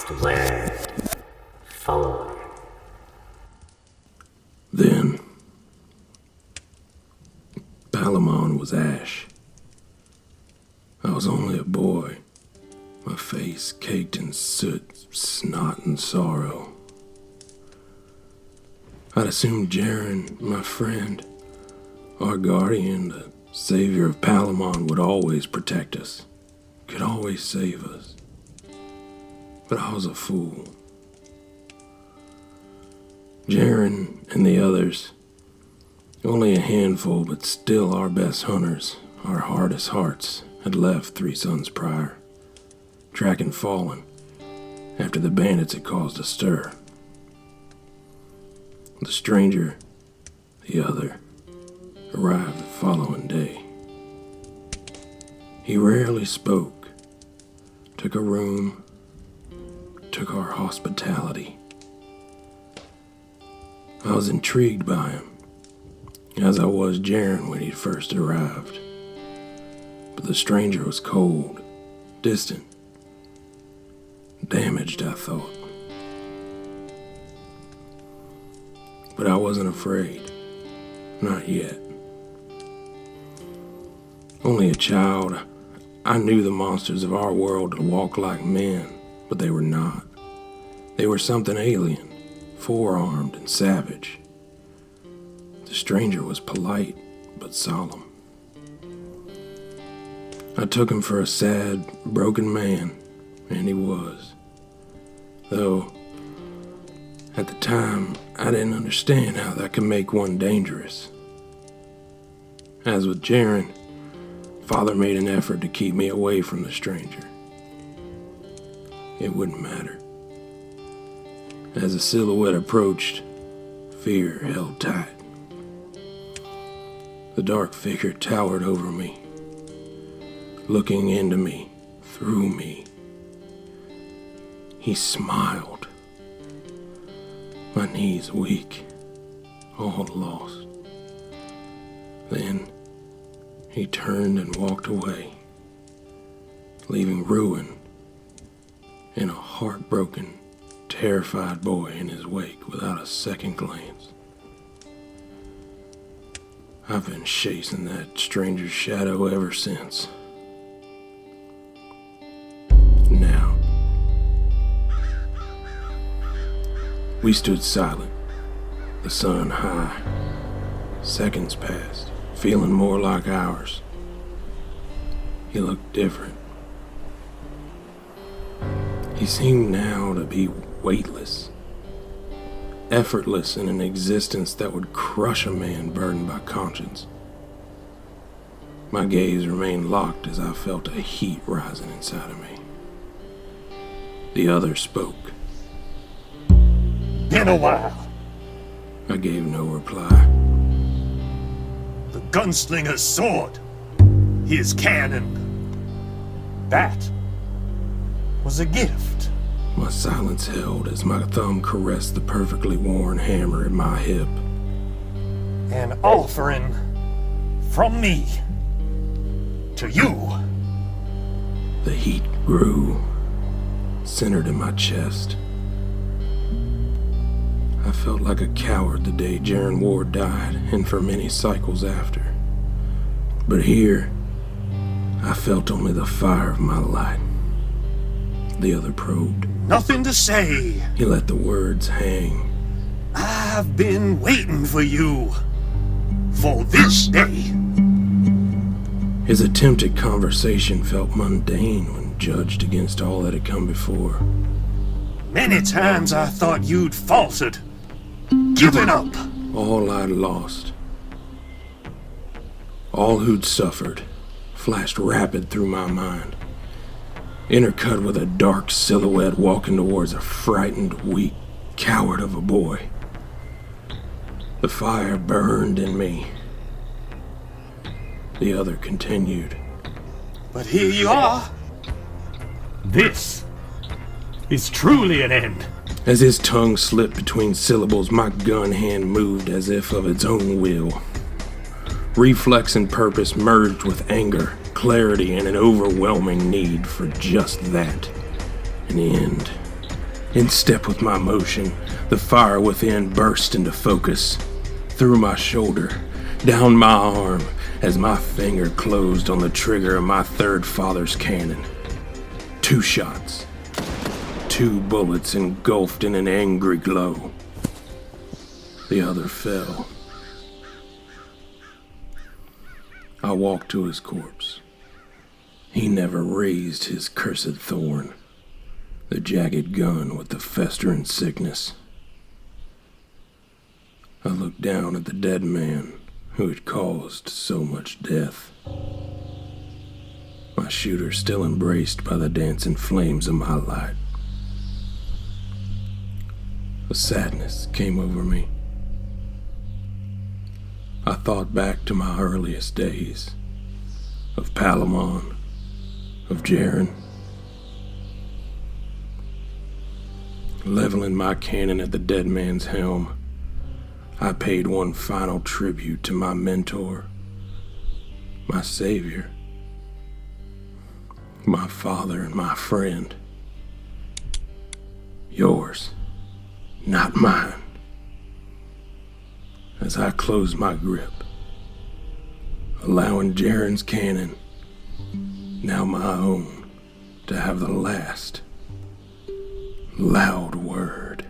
must wear it. Follow it. Then, Palamon was ash. I was only a boy, my face caked in soot, snot, and sorrow. I'd assumed Jaren, my friend, our guardian, the savior of Palamon, would always protect us, could always save us. But I was a fool. Jaren and the others, only a handful but still our best hunters, our hardest hearts, had left 3 suns prior, track and fallen, after the bandits had caused a stir. The stranger, the other, arrived the following day. He rarely spoke, took a room, took our hospitality. I was intrigued by him, as I was Jaren when he first arrived. But the stranger was cold, distant, damaged, I thought. But I wasn't afraid. Not yet. Only a child, I knew the monsters of our world to walk like men, but they were not. They were something alien, four-armed and savage. The stranger was polite, but solemn. I took him for a sad, broken man, and he was. Though, at the time, I didn't understand how that could make one dangerous. As with Jaren, Father made an effort to keep me away from the stranger. It wouldn't matter. As the silhouette approached, fear held tight. The dark figure towered over me, looking into me, through me. He smiled. My knees weak, all lost. Then he turned and walked away, leaving ruin and a heartbroken, terrified boy in his wake without a second glance. I've been chasing that stranger's shadow ever since. Now, we stood silent, the sun high. Seconds passed, feeling more like hours. He looked different. He seemed now to be weightless, effortless in an existence that would crush a man burdened by conscience. My gaze remained locked as I felt a heat rising inside of me. The other spoke. Been a while. I gave no reply. The gunslinger's sword, his cannon, that was a gift. My silence held as my thumb caressed the perfectly worn hammer at my hip. An offering from me to you. The heat grew, centered in my chest. I felt like a coward the day Jaren Ward died, and for many cycles after. But here, I felt only the fire of my light. The other probed. Nothing to say. He let the words hang. I've been waiting for you. For this day. His attempt at conversation felt mundane when judged against all that had come before. Many times I thought you'd faltered. Given up. All I'd lost, all who'd suffered, flashed rapid through my mind, intercut with a dark silhouette walking towards a frightened, weak coward of a boy. The fire burned in me. The other continued. But here you are. This is truly an end. As his tongue slipped between syllables, my gun hand moved as if of its own will. Reflex and purpose merged with anger, clarity, and an overwhelming need for just that. An end. In step with my motion, the fire within burst into focus. Through my shoulder, down my arm, as my finger closed on the trigger of my third father's cannon. 2 shots. 2 bullets engulfed in an angry glow. The other fell. I walked to his corpse. He never raised his cursed thorn, the jagged gun with the festering sickness. I looked down at the dead man who had caused so much death. My shooter still embraced by the dancing flames of my light. A sadness came over me. I thought back to my earliest days, of Palamon, of Jaren. Leveling my cannon at the dead man's helm, I paid one final tribute to my mentor, my savior, my father and my friend. Yours, not mine. As I closed my grip, allowing Jaren's cannon, now my own, to have the last loud word.